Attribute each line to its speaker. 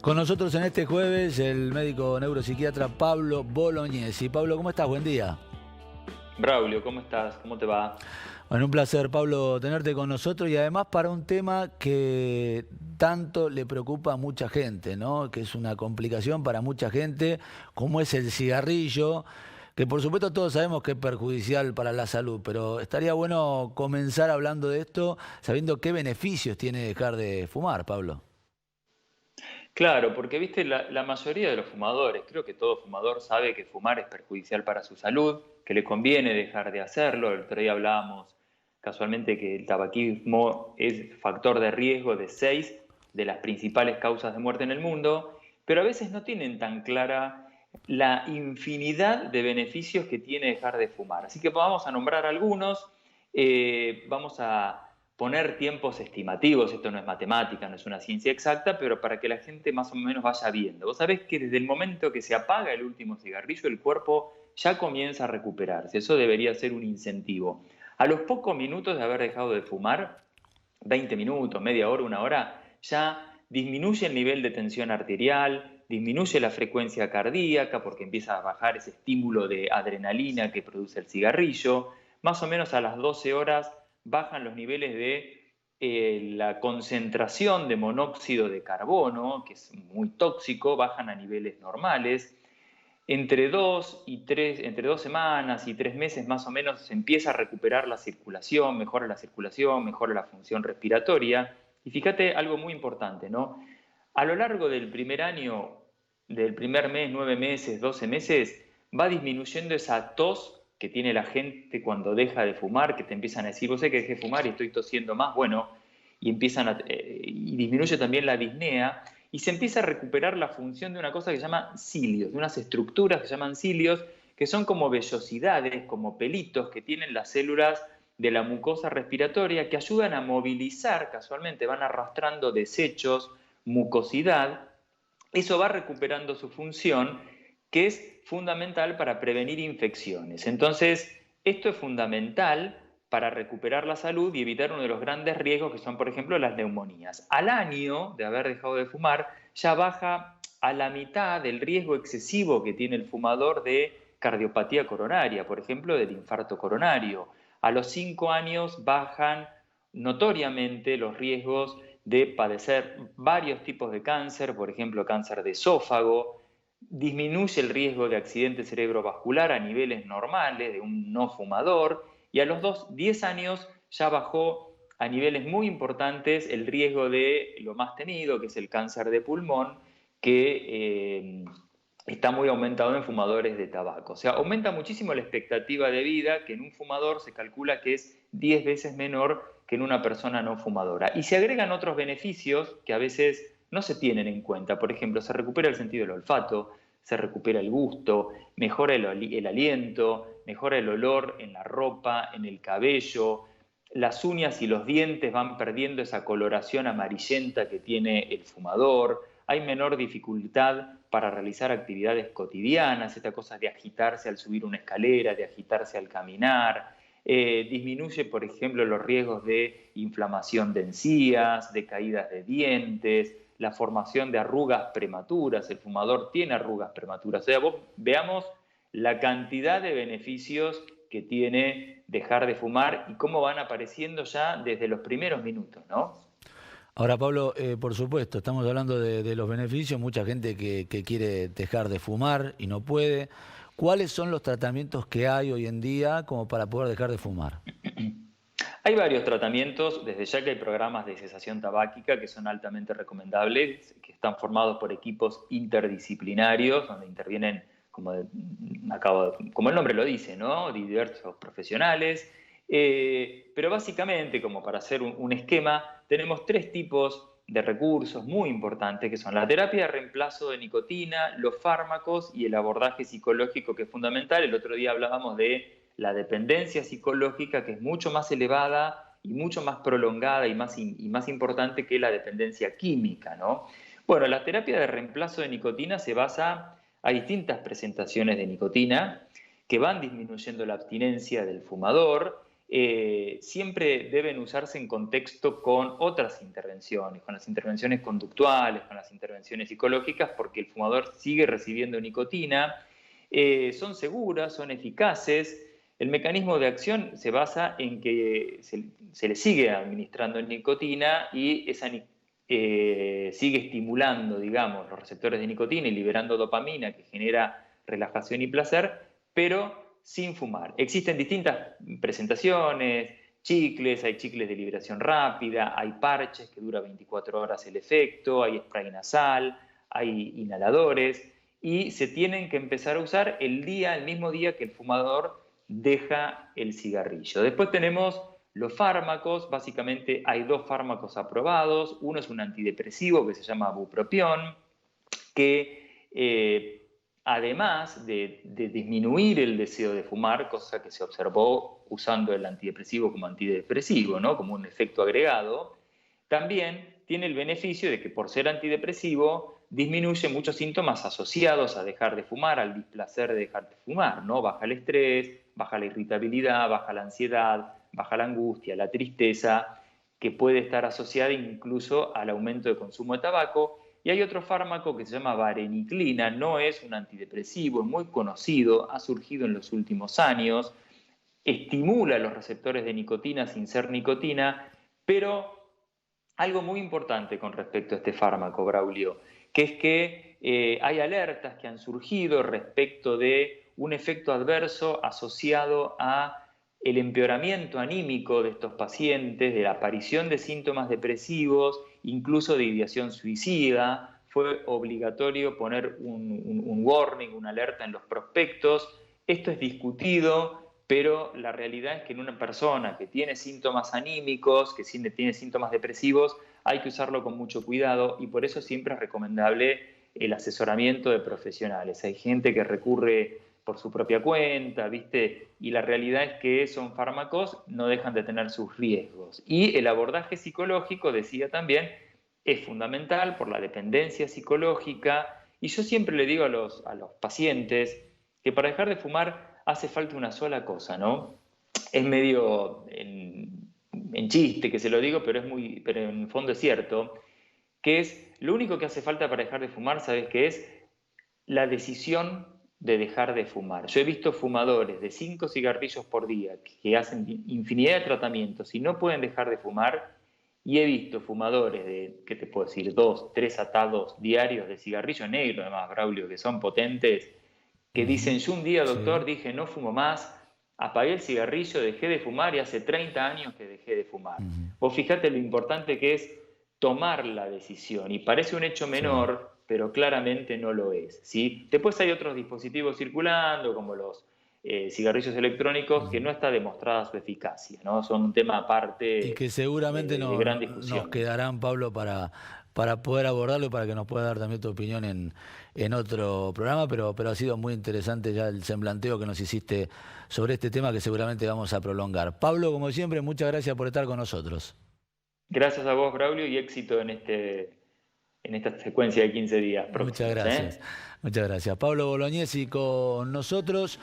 Speaker 1: Con nosotros en este jueves el médico neuropsiquiatra Pablo Bolognesi. Pablo, ¿cómo estás? Buen día.
Speaker 2: Braulio, ¿cómo estás? ¿Cómo te va?
Speaker 1: Bueno, un placer, Pablo, tenerte con nosotros y además para un tema que tanto le preocupa a mucha gente, ¿no? Que es una complicación para mucha gente, como es el cigarrillo, que por supuesto todos sabemos que es perjudicial para la salud, pero estaría bueno comenzar hablando de esto sabiendo qué beneficios tiene dejar de fumar, Pablo.
Speaker 2: Claro, porque viste, la mayoría de los fumadores, creo que todo fumador sabe que fumar es perjudicial para su salud, que le conviene dejar de hacerlo. El otro día hablábamos casualmente que el tabaquismo es factor de riesgo de 6 de las principales causas de muerte en el mundo, pero a veces no tienen tan clara la infinidad de beneficios que tiene dejar de fumar. Así que vamos a nombrar algunos, vamos a poner tiempos estimativos. Esto no es matemática, no es una ciencia exacta, pero para que la gente más o menos vaya viendo. Vos sabés que desde el momento que se apaga el último cigarrillo, el cuerpo ya comienza a recuperarse. Eso debería ser un incentivo. A los pocos minutos de haber dejado de fumar, 20 minutos, media hora, una hora, ya disminuye el nivel de tensión arterial, disminuye la frecuencia cardíaca porque empieza a bajar ese estímulo de adrenalina que produce el cigarrillo. Más o menos a las 12 horas bajan los niveles de la concentración de monóxido de carbono, que es muy tóxico, bajan a niveles normales. Entre 2 semanas y 3 meses más o menos se empieza a recuperar la circulación, mejora la función respiratoria. Y fíjate algo muy importante, ¿no? A lo largo del primer año, del primer mes, 9 meses, 12 meses, va disminuyendo esa tos que tiene la gente cuando deja de fumar, que te empiezan a decir, vos sé que dejé de fumar y estoy tosiendo más, bueno, y disminuye también la disnea, y se empieza a recuperar la función de una cosa que se llama cilios, de unas estructuras que se llaman cilios, que son como vellosidades, como pelitos que tienen las células de la mucosa respiratoria, que ayudan a movilizar, casualmente van arrastrando desechos, mucosidad. Eso va recuperando su función, que es fundamental para prevenir infecciones. Entonces, esto es fundamental para recuperar la salud y evitar uno de los grandes riesgos que son, por ejemplo, las neumonías. Al año de haber dejado de fumar, ya baja a la mitad del riesgo excesivo que tiene el fumador de cardiopatía coronaria, por ejemplo, del infarto coronario. A los 5 años bajan notoriamente los riesgos de padecer varios tipos de cáncer, por ejemplo, cáncer de esófago. Disminuye el riesgo de accidente cerebrovascular a niveles normales de un no fumador, y a los 10 años ya bajó a niveles muy importantes el riesgo de lo más temido, que es el cáncer de pulmón, que está muy aumentado en fumadores de tabaco. O sea, aumenta muchísimo la expectativa de vida, que en un fumador se calcula que es 10 veces menor que en una persona no fumadora. Y se agregan otros beneficios que a veces no se tienen en cuenta. Por ejemplo, se recupera el sentido del olfato, se recupera el gusto, mejora el aliento, mejora el olor en la ropa, en el cabello. Las uñas y los dientes van perdiendo esa coloración amarillenta que tiene el fumador. Hay menor dificultad para realizar actividades cotidianas, esta cosa de agitarse al subir una escalera, de agitarse al caminar. Disminuye, por ejemplo, los riesgos de inflamación de encías, de caídas de dientes, la formación de arrugas prematuras. El fumador tiene arrugas prematuras. O sea, veamos la cantidad de beneficios que tiene dejar de fumar y cómo van apareciendo ya desde los primeros minutos, ¿no?
Speaker 1: Ahora, Pablo, por supuesto, estamos hablando de los beneficios, mucha gente que quiere dejar de fumar y no puede. ¿Cuáles son los tratamientos que hay hoy en día como para poder dejar de fumar?
Speaker 2: Hay varios tratamientos, desde ya que hay programas de cesación tabáquica que son altamente recomendables, que están formados por equipos interdisciplinarios, donde intervienen, como el nombre lo dice, ¿no? Diversos profesionales. Pero básicamente, como para hacer un esquema, tenemos tres tipos de recursos muy importantes, que son la terapia de reemplazo de nicotina, los fármacos y el abordaje psicológico, que es fundamental. El otro día hablábamos de la dependencia psicológica, que es mucho más elevada y mucho más prolongada y más importante que la dependencia química, ¿no? Bueno, la terapia de reemplazo de nicotina se basa a distintas presentaciones de nicotina que van disminuyendo la abstinencia del fumador. siempre deben usarse en contexto con otras intervenciones, con las intervenciones conductuales, con las intervenciones psicológicas, porque el fumador sigue recibiendo nicotina, son seguras, son eficaces. El mecanismo de acción se basa en que se le sigue administrando nicotina y sigue estimulando, digamos, los receptores de nicotina y liberando dopamina que genera relajación y placer, pero sin fumar. Existen distintas presentaciones, chicles, hay chicles de liberación rápida, hay parches que dura 24 horas el efecto, hay spray nasal, hay inhaladores y se tienen que empezar a usar el mismo día que el fumador deja el cigarrillo. Después tenemos los fármacos, básicamente hay 2 fármacos aprobados, uno es un antidepresivo que se llama bupropión, que además de disminuir el deseo de fumar, cosa que se observó usando el antidepresivo como antidepresivo, ¿no? Como un efecto agregado, también tiene el beneficio de que por ser antidepresivo disminuye muchos síntomas asociados a dejar de fumar, al displacer de dejar de fumar, ¿no? Baja el estrés, baja la irritabilidad, baja la ansiedad, baja la angustia, la tristeza, que puede estar asociada incluso al aumento de consumo de tabaco. Y hay otro fármaco que se llama vareniclina, no es un antidepresivo, es muy conocido, ha surgido en los últimos años, estimula los receptores de nicotina sin ser nicotina, pero algo muy importante con respecto a este fármaco, Braulio, que es que hay alertas que han surgido respecto de un efecto adverso asociado a el empeoramiento anímico de estos pacientes, de la aparición de síntomas depresivos, incluso de ideación suicida. Fue obligatorio poner un warning, una alerta en los prospectos. Esto es discutido, pero la realidad es que en una persona que tiene síntomas anímicos, que tiene síntomas depresivos, hay que usarlo con mucho cuidado y por eso siempre es recomendable el asesoramiento de profesionales. Hay gente que recurre por su propia cuenta, ¿viste? Y la realidad es que son fármacos, no dejan de tener sus riesgos. Y el abordaje psicológico, decía también, es fundamental por la dependencia psicológica. Y yo siempre le digo a los pacientes que para dejar de fumar hace falta una sola cosa, ¿no? Es medio en chiste que se lo digo, pero en el fondo es cierto, que es lo único que hace falta para dejar de fumar, ¿sabes qué es? La decisión de dejar de fumar. Yo he visto fumadores de 5 cigarrillos por día que hacen infinidad de tratamientos y no pueden dejar de fumar, y he visto fumadores de, ¿qué te puedo decir?, 2, 3 atados diarios de cigarrillo negro, además, Braulio, que son potentes, que dicen, yo un día, doctor, dije, no fumo más, apagué el cigarrillo, dejé de fumar y hace 30 años que dejé de fumar. Vos fijate lo importante que es tomar la decisión, y parece un hecho menor, pero claramente no lo es, ¿sí? Después hay otros dispositivos circulando, como los cigarrillos electrónicos, que no está demostrada su eficacia, ¿no? Son un tema aparte
Speaker 1: Y que seguramente
Speaker 2: de gran
Speaker 1: nos
Speaker 2: discusión.
Speaker 1: quedarán, Pablo, para poder abordarlo y para que nos pueda dar también tu opinión en otro programa, pero ha sido muy interesante ya el semblanteo que nos hiciste sobre este tema que seguramente vamos a prolongar. Pablo, como siempre, muchas gracias por estar con nosotros.
Speaker 2: Gracias a vos, Braulio, y éxito en esta secuencia de 15 días
Speaker 1: Muchas
Speaker 2: próximos,
Speaker 1: gracias.
Speaker 2: ¿eh?
Speaker 1: Muchas gracias. Pablo Bolognesi con nosotros.